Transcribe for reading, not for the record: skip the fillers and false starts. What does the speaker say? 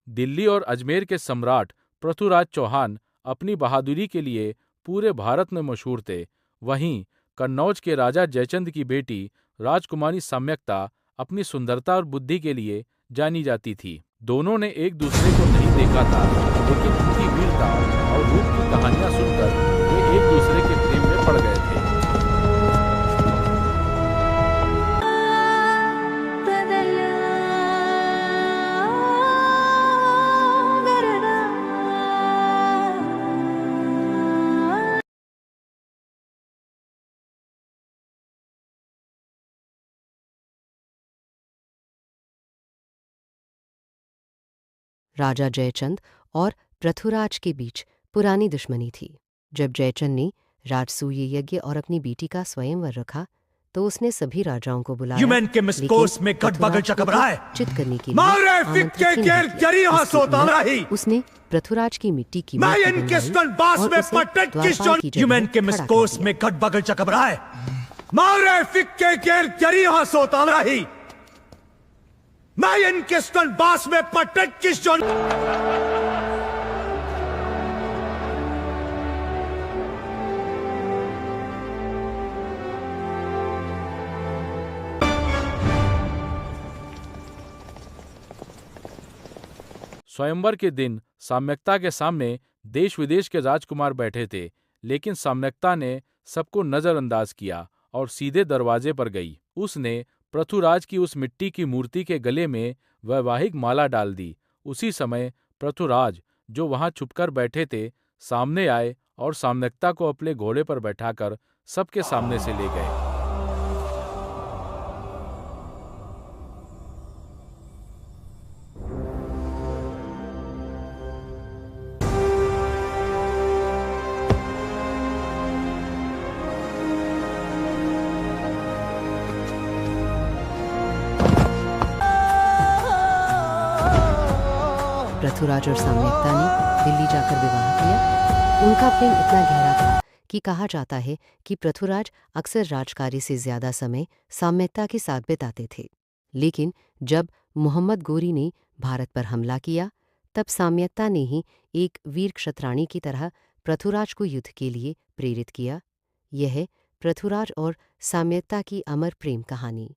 दिल्ली और अजमेर के सम्राट पृथुराज चौहान अपनी बहादुरी के लिए पूरे भारत में मशहूर थे। वहीं कन्नौज के राजा जयचंद की बेटी राजकुमारी सम्यक्ता अपनी सुंदरता और बुद्धि के लिए जानी जाती थी। दोनों ने एक दूसरे को नहीं देखा था, लेकिन उनकी वीरता और रूप की कहानियां सुनकर वे एक दूसरे के प्रेम में पड़ गए थे। राजा जयचंद और पृथुराज के बीच पुरानी दुश्मनी थी। जब जयचंद ने राजसूय यज्ञ और अपनी बेटी का स्वयंवर रखा तो उसने सभी राजाओं को बुलाया, लेकिन चित करने के लिए उसने पृथुराज की मिट्टी की मैं इनके स्तन बास में पटक किस जो स्वयंवर के दिन सम्यक्ता के सामने देश विदेश के राजकुमार बैठे थे, लेकिन सम्यक्ता ने सबको नजरअंदाज किया और सीधे दरवाजे पर गई। उसने पृथुराज की उस मिट्टी की मूर्ति के गले में वैवाहिक माला डाल दी। उसी समय पृथुराज, जो वहां छुपकर बैठे थे, सामने आए और सम्यक्ता को अपने घोड़े पर बैठाकर सबके सामने से ले गए। पृथुराज और सम्यक्ता ने दिल्ली जाकर विवाह किया। उनका प्रेम इतना गहरा था कि कहा जाता है कि पृथुराज अक्सर राजकार्य से ज्यादा समय सम्यक्ता के साथ बिताते थे। लेकिन जब मोहम्मद गोरी ने भारत पर हमला किया, तब सम्यक्ता ने ही एक वीर क्षत्राणी की तरह पृथुराज को युद्ध के लिए प्रेरित किया। यह है पृथुराज और सम्यक्ता की अमर प्रेम कहानी।